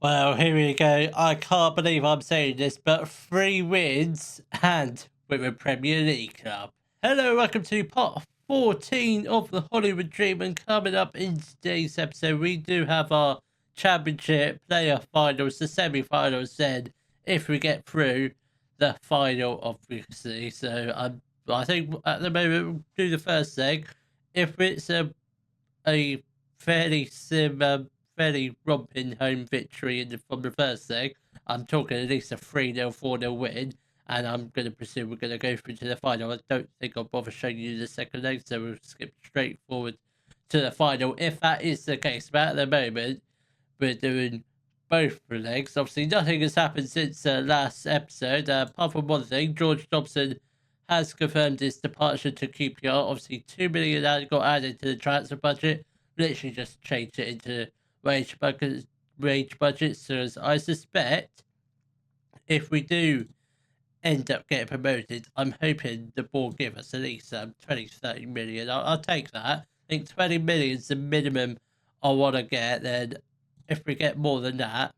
Well, here we go. I can't believe I'm saying this, but 3 wins and with a Premier League club. Hello, welcome to part 14 of the Hollywood Dream. And coming up in today's episode, we do have our championship player finals, the semi-finals. Then, if we get through the final, obviously. So I think at the moment we'll do the first thing. If it's a fairly romping home victory from the first leg. I'm talking at least a 3-0, 4-0 win, and I'm going to presume we're going to go through to the final. I don't think I'll bother showing you the second leg, so we'll skip straight forward to the final if that is the case. But at the moment, we're doing both the legs. Obviously, nothing has happened since the last episode, apart from one thing. George Dobson has confirmed his departure to QPR. Obviously, 2 million got added to the transfer budget. Literally just changed it into wage budgets. So as I suspect, if we do end up getting promoted, I'm hoping the board give us at least 20 to 30 million. I'll take that. I think 20 million is the minimum I want to get. Then if we get more than that,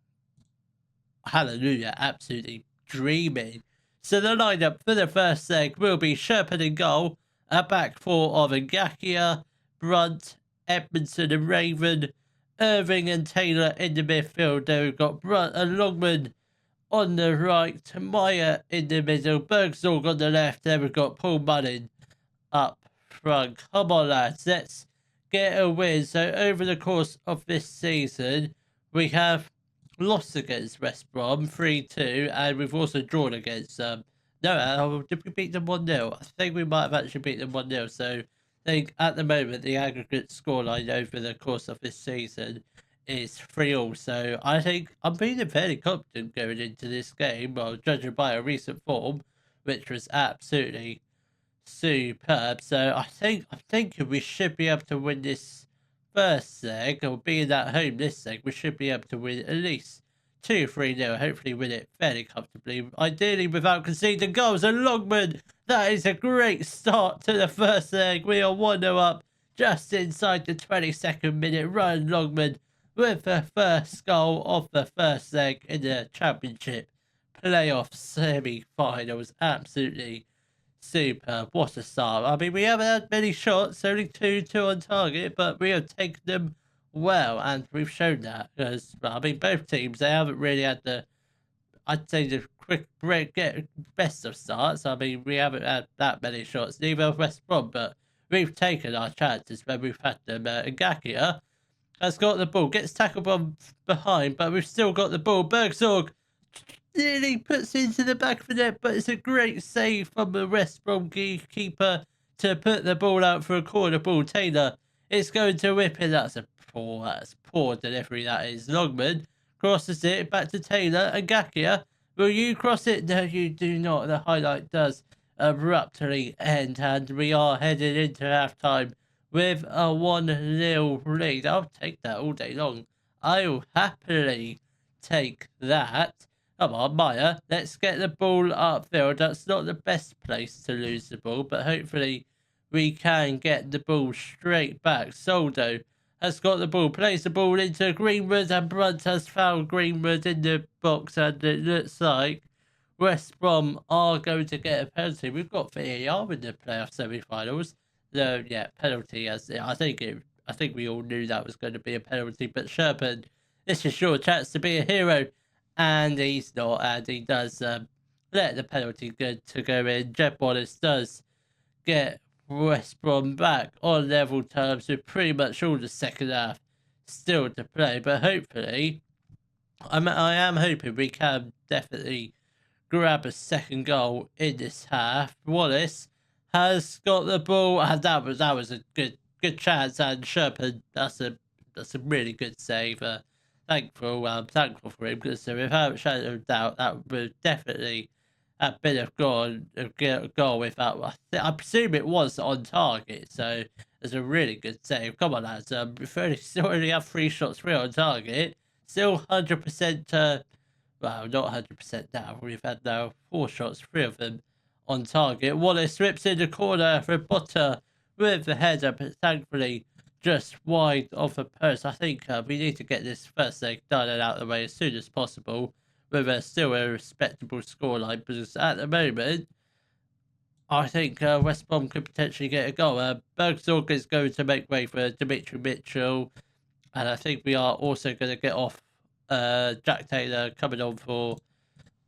hallelujah, absolutely dreaming. So the lineup for the first leg will be Sherpan in goal, a back four of Ngakia, Brunt, Edmondson and Raven, Irving and Taylor in the midfield. There we've got Brunt and Longman on the right, Tamaya in the middle, Bergzorg on the left. There we've got Paul Mullin up front. Come on, lads, let's get a win. So over the course of this season, we have lost against West Brom 3-2, and we've also drawn against did we beat them 1-0? I think we might have actually beat them 1-0. So I think at the moment the aggregate scoreline over the course of this season is 3-3. So I think I'm feeling fairly confident going into this game, well, judging by a recent form, which was absolutely superb. So I'm thinking we should be able to win this first leg, or being at home this leg, we should be able to win at least 2-3-0. Hopefully win it fairly comfortably, ideally without conceding goals. And Longman, that is a great start to the first leg. We are 1-0 up just inside the 22nd minute. Ryan Longman with the first goal of the first leg in the championship playoff semi-finals. Absolutely superb. What a start. I mean, we haven't had many shots, only two on target, but we have taken them well, and we've shown that. Because, I mean, both teams, they haven't really had I'd say the quick break, get best of starts. I mean, we haven't had that many shots, neither of West Brom, but we've taken our chances when we've had them. Ngakia has got the ball, gets tackled from behind, but we've still got the ball. Bergzorg nearly puts into the back of the net, but it's a great save from the West Brom keeper to put the ball out for a corner ball. Taylor, it's going to whip in. That's poor delivery, that is. Longman crosses it back to Taylor. And Ngakia, will you cross it? No, you do not. The highlight does abruptly end, and we are headed into halftime with a 1-0 lead. I'll take that all day long. I'll happily take that. Come on, Maya, let's get the ball upfield. That's not the best place to lose the ball, but hopefully we can get the ball straight back. Soldo has got the ball, plays the ball into Greenwood, and Brunt has found Greenwood in the box, and it looks like West Brom are going to get a penalty. We've got VAR in the playoff semi-finals. So, yeah, penalty. I think we all knew that was going to be a penalty, but Sherpan, this is your chance to be a hero. And he's not, and he does let the penalty good to go in. Jeb Wallace does get West Brom back on level terms with pretty much all the second half still to play. But hopefully, I am hoping we can definitely grab a second goal in this half. Wallace has got the ball, and that was a good chance. And Sherpan, that's a really good save. Thankful for him, because without a shadow of doubt, that would definitely have been a goal without. I presume it was on target, so it's a really good save. Come on, lads. We still only have 3 shots free on target. Still 100%. Well, not 100% now. We've had now 4 shots, 3 of them on target. Wallace rips in the corner for Butter with the header, but thankfully just wide of the post. I think we need to get this first leg done and out of the way as soon as possible, with still a respectable scoreline, because at the moment, I think West Brom could potentially get a goal. Bergsorg is going to make way for Dimitri Mitchell, and I think we are also going to get off Jack Taylor coming on for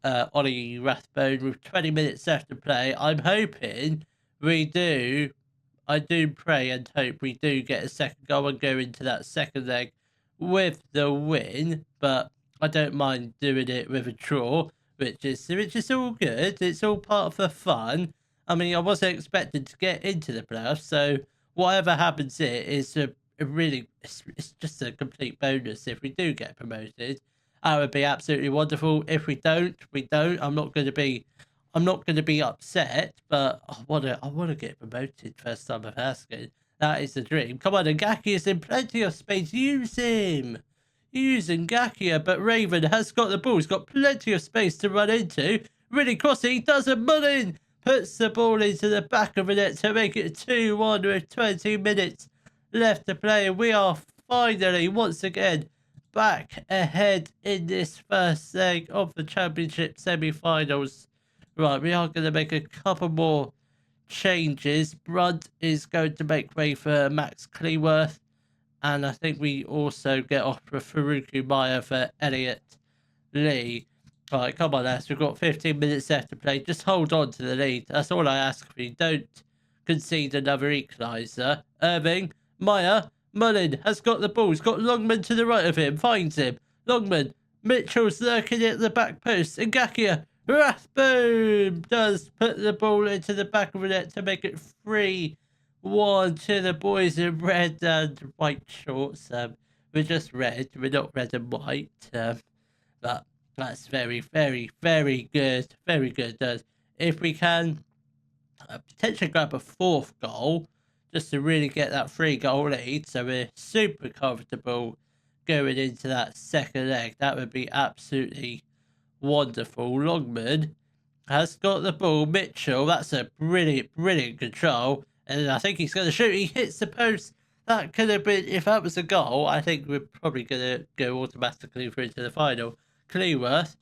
Ollie Rathbone with 20 minutes left to play. I'm hoping we do. I do pray and hope we do get a second goal and go into that second leg with the win. But I don't mind doing it with a draw, which is all good. It's all part of the fun. I mean, I wasn't expected to get into the playoffs, so whatever happens here is it's just a complete bonus if we do get promoted. That would be absolutely wonderful. If we don't, we don't. I'm not going to be upset, but I want to get promoted first time of asking. That is the dream. Come on, Ngaki is in plenty of space. Use him. Use Ngakia, but Raven has got the ball. He's got plenty of space to run into. Really crossing. He does a Mullin. Puts the ball into the back of the net to make it 2-1 with 20 minutes left to play. We are finally, once again, back ahead in this first leg of the Championship semi-finals. Right, we are going to make a couple more changes. Brunt is going to make way for Max Cleworth. And I think we also get off for Farouk Maya for Elliot Lee. Right, come on, lads. We've got 15 minutes left to play. Just hold on to the lead. That's all I ask of you. Don't concede another equaliser. Irving, Maya, Mullin has got the ball. He's got Longman to the right of him. Finds him. Longman. Mitchell's lurking at the back post. Ngakia. Rathbone does put the ball into the back of the net to make it 3-1 to the boys in red and white shorts. We're just red. We're not red and white. But that's very, very, very good. Very good. If we can potentially grab a fourth goal, just to really get that 3-goal lead, so we're super comfortable going into that second leg, that would be absolutely wonderful. Longman has got the ball. Mitchell, that's a brilliant, brilliant control. And I think he's going to shoot. He hits the post. That could have been, if that was a goal, I think we're probably going to go automatically through to the final. Cleworth,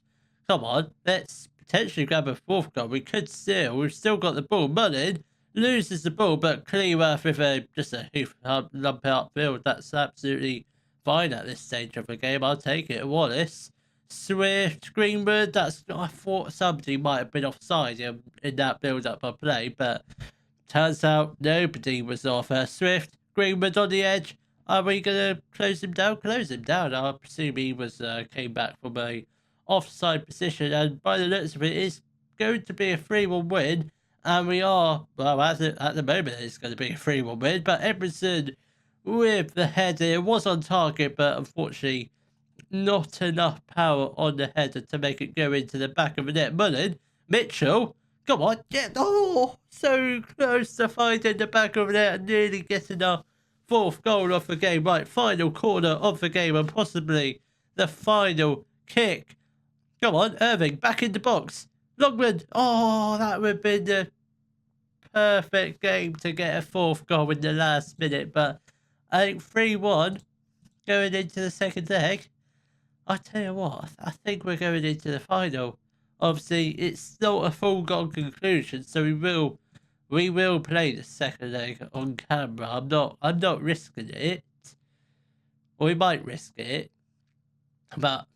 come on, let's potentially grab a fourth goal. We've still got the ball. Mullin loses the ball, but Cleworth with just a hoof lump outfield. That's absolutely fine at this stage of the game. I'll take it. Wallace, Swift, Greenwood. I thought somebody might have been offside in that build-up of play, but turns out nobody was off. Swift, Greenwood on the edge. Are we going to close him down? Close him down. I presume he came back from a offside position, and by the looks of it, it's going to be a 3-1 win. And we are, well, at the moment, it's going to be a 3-1 win. But Edmondson with the header, it was on target, but unfortunately, not enough power on the header to make it go into the back of the net. Mullin, Mitchell, come on, so close to finding the back of the net and nearly getting our fourth goal off the game. Right, final corner of the game and possibly the final kick. Come on, Irving, back in the box. Longman, that would have been the perfect game to get a fourth goal in the last minute. But I think 3-1 going into the second leg. I tell you what, I think we're going into the final. Obviously, it's not a foregone conclusion, so we will play the second leg on camera. I'm not risking it. We might risk it, but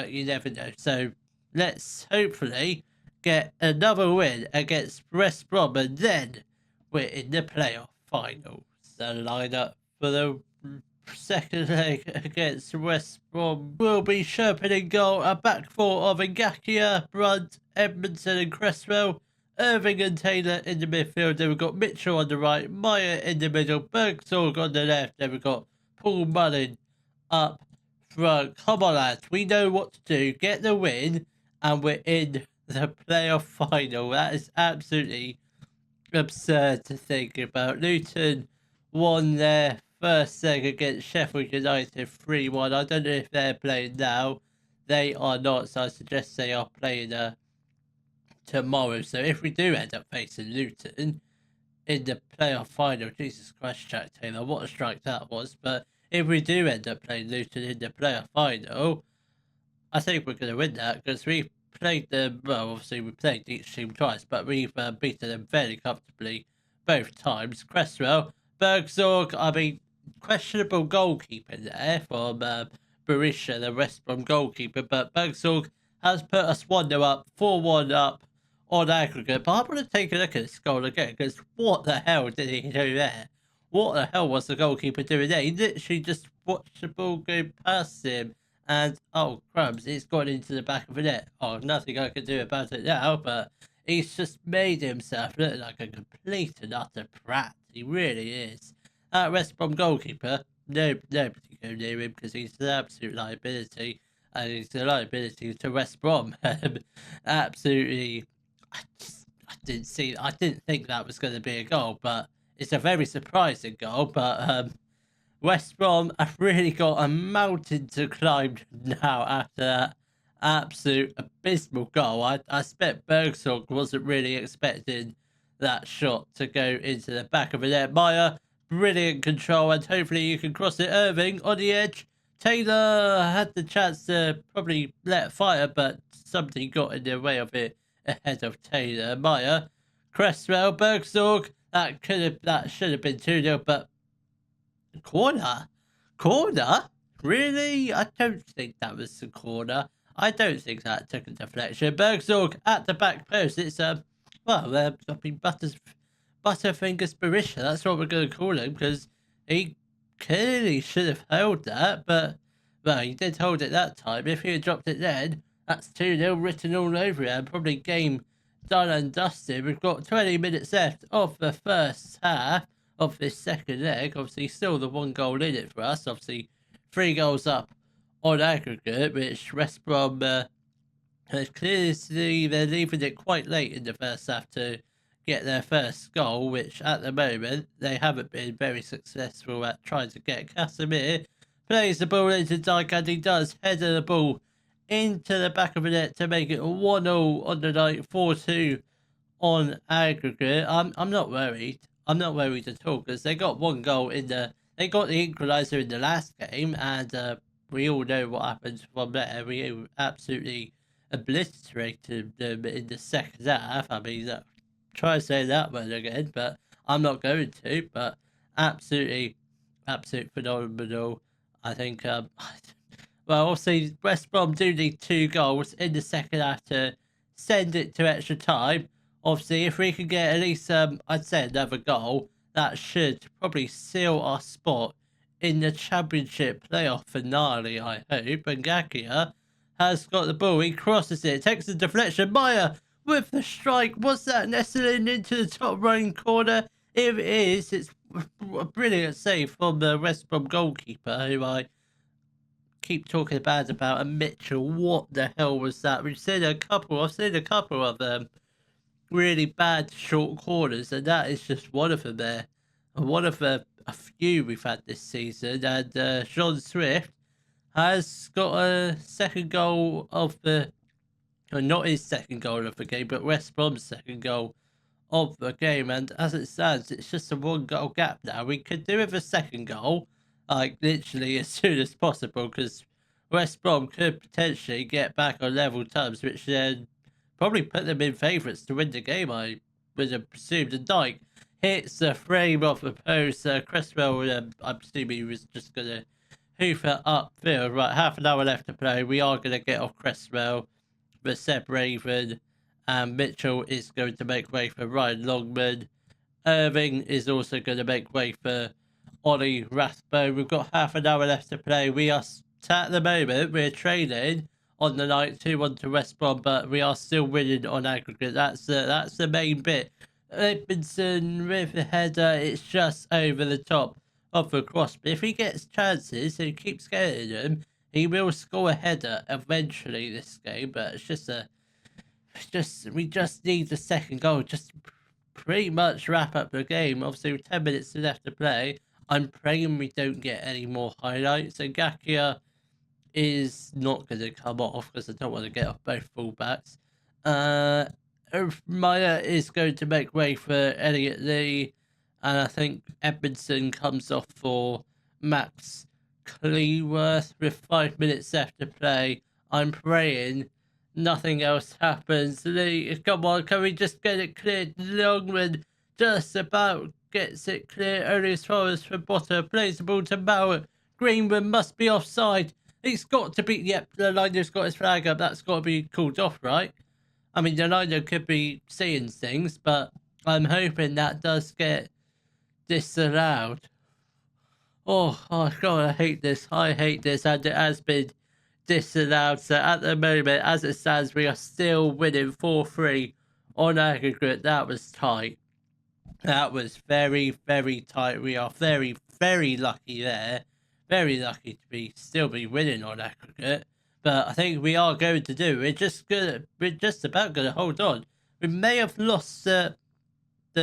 you never know. So let's hopefully get another win against West Brom, and then we're in the playoff finals. The lineup for the second leg against West Brom will be Sherpin in goal, a back four of Ngakia, Brunt, Edmondson and Cresswell, Irving and Taylor in the midfield. Then we've got Mitchell on the right, Meyer in the middle, Bergsorg on the left. Then we've got Paul Mullin up front. Come on, lads, we know what to do. Get the win, and we're in the playoff final. That is absolutely absurd to think about. Luton won their first leg against Sheffield United 3-1. I don't know if they're playing now. They are not, so I suggest they are playing tomorrow. So if we do end up facing Luton in the playoff final. Jesus Christ, Jack Taylor, what a strike that was. But if we do end up playing Luton in the playoff final, I think we're going to win that because we played them, well, obviously we played each team twice, but we've beaten them very comfortably both times. Cresswell, Bergzorg, I mean, questionable goalkeeper there from Berisha, the West Brom goalkeeper, but Bergzorg has put us 1-0 up, 4-1 up on aggregate. But I want to take a look at this goal again because what the hell did he do there? What the hell was the goalkeeper doing there? He literally just watched the ball go past him and, oh, crumbs, it's gone into the back of the net. Oh, nothing I can do about it now, but he's just made himself look like a complete and utter prat. He really is. That West Brom goalkeeper, nobody go near him because he's an absolute liability. And he's a liability to West Brom. Absolutely. I didn't think that was going to be a goal, but it's a very surprising goal. But West Brom have really got a mountain to climb now after that absolute abysmal goal. I expect Bergsorg wasn't really expecting that shot to go into the back of the net. Meyer, brilliant control, and hopefully you can cross it. Irving on the edge. Taylor had the chance to probably let it fire, but something got in the way of it ahead of Taylor. Meyer, Cresswell, Bergsorg. That should have been 2-0, but corner? Really? I don't think that was the corner. I don't think that took a deflection. Bergsorg at the back post. It's I mean, Butterfingers Berisha. That's what we're going to call him because he clearly should have held that, but well, he did hold it that time. If he had dropped it then, that's 2-0 written all over it. And probably game done and dusted. We've got 20 minutes left of the first half of this second leg. Obviously, still the 1 goal in it for us. Obviously, 3 goals up on aggregate, which West Brom clearly they're leaving it quite late in the first half to get their first goal, which at the moment they haven't been very successful at trying to get. Casemir plays the ball into Dyke and he does header the ball into the back of the net to make it 1-0 on the night, 4-2 on aggregate. I'm not worried. I'm not worried at all because they got 1 goal they got the equaliser in the last game, and we all know what happened from there. We absolutely obliterated them in the second half. I mean, try to say that word again, but I'm not going to. But absolutely phenomenal. I think. Well, obviously, West Brom do need 2 goals in the second half to send it to extra time. Obviously, if we can get at least, I'd say another goal, that should probably seal our spot in the Championship playoff finale, I hope. And Gakia has got the ball. He crosses it, takes the deflection. Meyer with the strike. Was that nestling into the top right corner? If it is, it's a brilliant save from the West Brom goalkeeper, who I keep talking bad about. And Mitchell, what the hell was that? I've seen a couple of them. Really bad short corners, and that is just one of them there. And one of a few we've had this season. And Sean Swift has got a second goal of the, well, not his second goal of the game, but West Brom's second goal of the game. And as it stands, it's just a 1 goal gap now. We could do with a second goal, like literally as soon as possible, because West Brom could potentially get back on level terms, which then probably put them in favourites to win the game, I would have presumed. And Dyke hits the frame off the post. Cresswell, I'm assuming he was just going to hoof it upfield. Right, half an hour left to play. We are going to get off Cresswell for Seb Raven. And Mitchell is going to make way for Ryan Longman. Irving is also going to make way for Ollie Rathbone. We've got half an hour left to play. We are, at the moment, we're trailing on the night 2-1 to West Brom, but we are still winning on aggregate. That's the main bit. Edmondson with the header, it's just over the top of the cross. But if he gets chances and keeps getting them, he will score a header eventually this game. But we just need the second goal just pretty much wrap up the game. Obviously, with 10 minutes left to play, I'm praying we don't get any more highlights. And Gakia is not going to come off because I don't want to get off both fullbacks. Meyer is going to make way for Elliot Lee. and I think Edmondson comes off for Max Cleworth with 5 minutes left to play. I'm praying nothing else happens. Lee, come on, can we just get it cleared? Longman just about gets it clear. Only as far as for Potter. Plays the ball to Mauer. Greenwood must be offside. He's got to be. Yep, the liner's got his flag up. That's got to be called off, right? I mean, the liner could be seeing things, but I'm hoping that does get disallowed. Oh God, I hate this. I hate this, and it has been disallowed. So at the moment, as it stands, we are still winning 4-3 on aggregate. That was tight. That was very, very tight. We are very, very lucky there. Very lucky to still be winning on aggregate. But I think we are going to do. We're just about gonna hold on. We may have lost the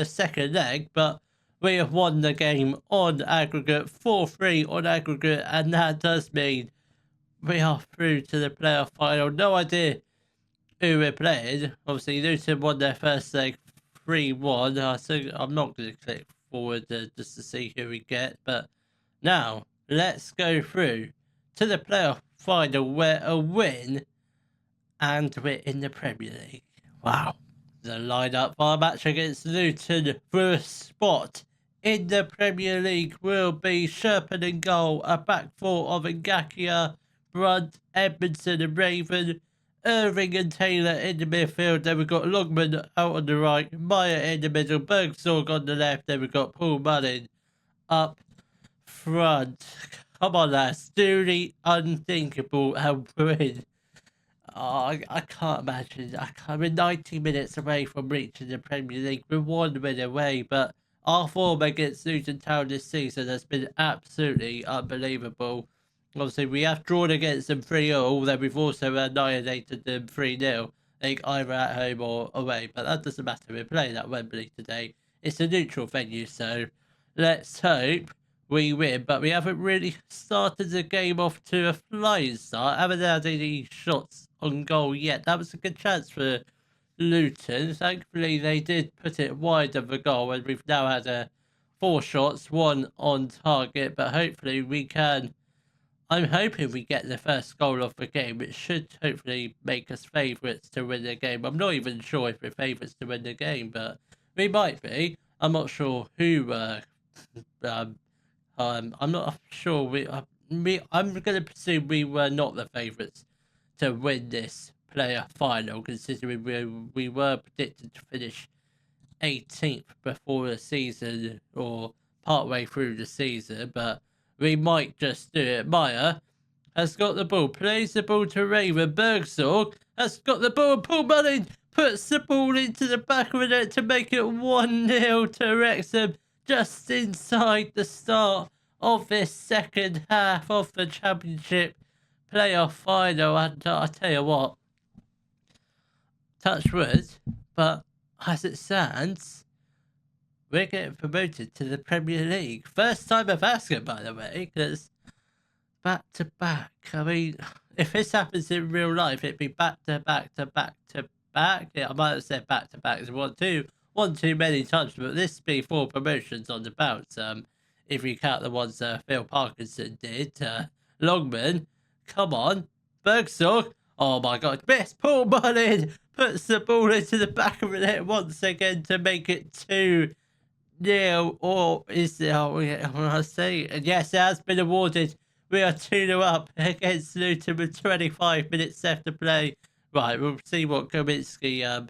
second leg, but we have won the game on aggregate, 4-3 on aggregate, and that does mean we are through to the playoff final. No idea who we're playing. Obviously, Luton won their first leg 3-1. I'm not going to click forward just to see who we get. But now, let's go through to the playoff final where a win and we're in the Premier League. Wow. The lineup for our match against Luton for a spot in the Premier League will be Sherpan in goal, a back four of Ngakia, Brunt, Edmondson and Raven, Irving and Taylor in the midfield. Then we've got Longman out on the right, Meyer in the middle, Bergsorg on the left. Then we've got Paul Mullin up front. Come on, lads. Truly unthinkable and win. Oh, I can't imagine. We're 90 minutes away from reaching the Premier League. We're 1 win away, but our form against Luton Town this season has been absolutely unbelievable. Obviously, we have drawn against them 3-0, then we've also annihilated them 3-0, like either at home or away. But that doesn't matter. We're playing at Wembley today. It's a neutral venue, so let's hope we win. But we haven't really started the game off to a flying start. Haven't had any shots on goal yet. That was a good chance for Luton. Thankfully, they did put it wide of the goal, and we've now had 4 shots, 1 on target. But hopefully, we can. I'm hoping we get the first goal of the game. It should hopefully make us favourites to win the game. I'm not even sure if we're favourites to win the game, but we might be. I'm not sure who. I'm not sure I'm going to presume we were not the favourites to win this player final, considering we were predicted to finish 18th before the season or partway through the season, but we might just do it. Meyer has got the ball, plays the ball to Raven. Bergsorg has got the ball. Paul Mullin puts the ball into the back of the net to make it 1-0 to Wrexham, just inside the start of this second half of the Championship playoff final. And I tell you what, touch wood, but as it stands, we're getting promoted to the Premier League. First time of asking, by the way, because back to back. I mean, if this happens in real life, it'd be back to back to back to back. Yeah, I might have said back to back. It's one too many times, but this be 4 promotions on the bounce. If you count the ones Phil Parkinson did. Longman, come on. Bergsorg, oh my God. Best Paul Mullin puts the ball into the back of the net once again to make it 2-0. Or is it, I say, yes, it has been awarded. We are 2-0 up against Luton with 25 minutes left to play. Right, we'll see what Kaminski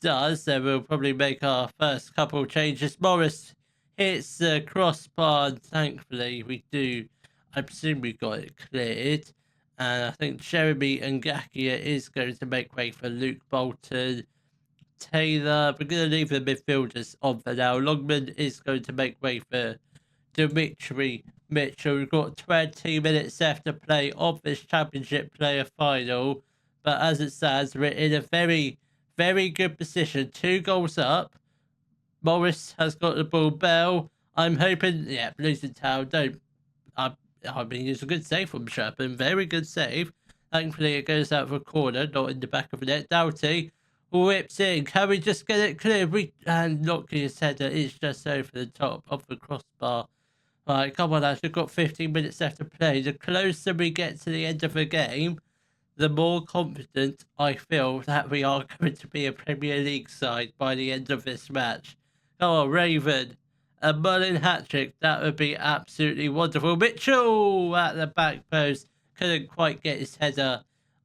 does. Then we'll probably make our first couple changes. Morris hits the crossbar, and thankfully we do. I presume we got it cleared. And I think Jeremy Ngakia is going to make way for Luke Bolton. Taylor, we're going to leave the midfielders on for now. Longman is going to make way for Dimitri Mitchell. We've got 20 minutes left to play of this Championship player final. But as it stands, we're in a very, very good position. 2 goals up. Morris has got the ball. Bell, I'm hoping, yeah, Luton Town don't. I mean, it's a good save from Sherpan. Very good save. Thankfully, it goes out for a corner, not in the back of the net. Doughty, whips in. Can we just get it clear? And Notkia's header is just over the top of the crossbar. Right, come on, lads. We've got 15 minutes left to play. The closer we get to the end of the game, the more confident I feel that we are going to be a Premier League side by the end of this match. Come on, Raven. A Mullin hat-trick. That would be absolutely wonderful. Mitchell at the back post. Couldn't quite get his header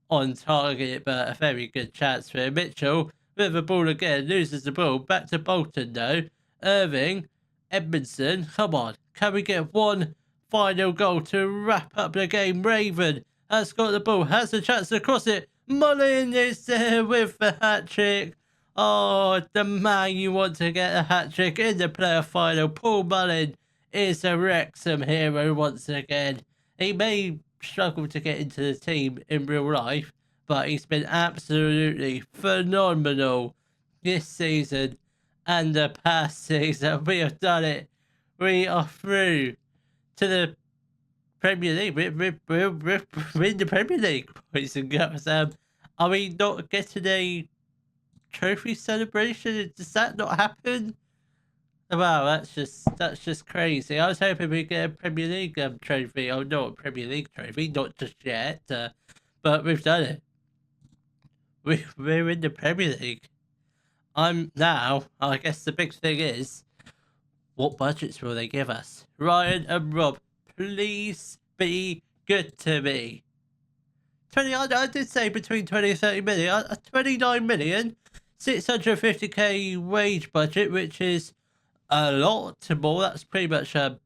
on target, but a very good chance for him. Mitchell with the ball again. Loses the ball. Back to Bolton, though. Irving. Edmondson. Come on. Can we get one final goal to wrap up the game? Raven has got the ball, has a chance to cross it. Mullin is there with the hat-trick. Oh, the man you want to get a hat-trick in the player final. Paul Mullin is a Wrexham hero once again. He may struggle to get into the team in real life, but he's been absolutely phenomenal this season and the past season. We have done it. We are through to the Premier League. We're in the Premier League, boys and girls. Are we not getting a trophy celebration? Does that not happen? Wow, that's just crazy. I was hoping we'd get a Premier League trophy. Oh, not a Premier League trophy, not just yet. But we've done it. We're in the Premier League. Now. I guess the big thing is, what budgets will they give us? Ryan and Rob, please be good to me. I did say between 20 and 30 million. 29 million, 650k wage budget, which is a lot more. That's pretty much, I'd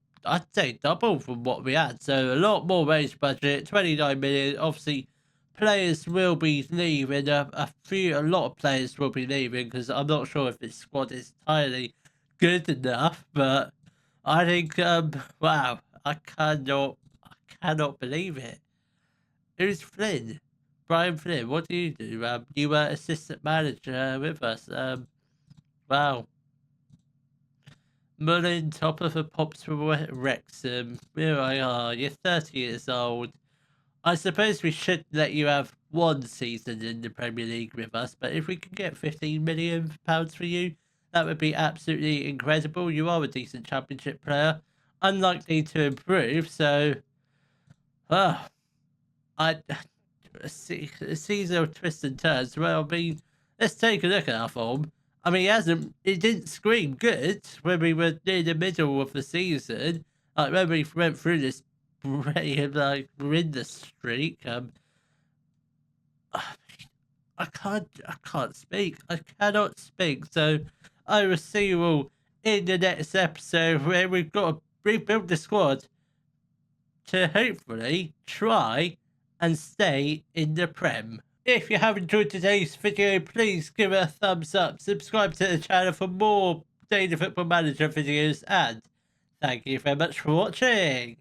say double from what we had. So a lot more wage budget, 29 million. Obviously, players will be leaving. A lot of players will be leaving because I'm not sure if this squad is entirely good enough. But I think, wow, I cannot believe it. Who's Flynn? Brian Flynn, what do? You were assistant manager with us. Wow. Mullin, top of the pops from Wrexham. Here I are. You're 30 years old. I suppose we should let you have one season in the Premier League with us, but if we can get £15 million for you, that would be absolutely incredible. You are a decent Championship player, unlikely to improve, so a season of twists and turns. Well, I mean, let's take a look at our form. I mean, it didn't scream good when we were near the middle of the season. Like when we went through this break, like we're in the streak. I can't speak. I cannot speak. So I will see you all in the next episode where we've got to rebuild the squad to hopefully try and stay in the Prem. If you have enjoyed today's video, please give it a thumbs up, subscribe to the channel for more Daily Football Manager videos, and thank you very much for watching.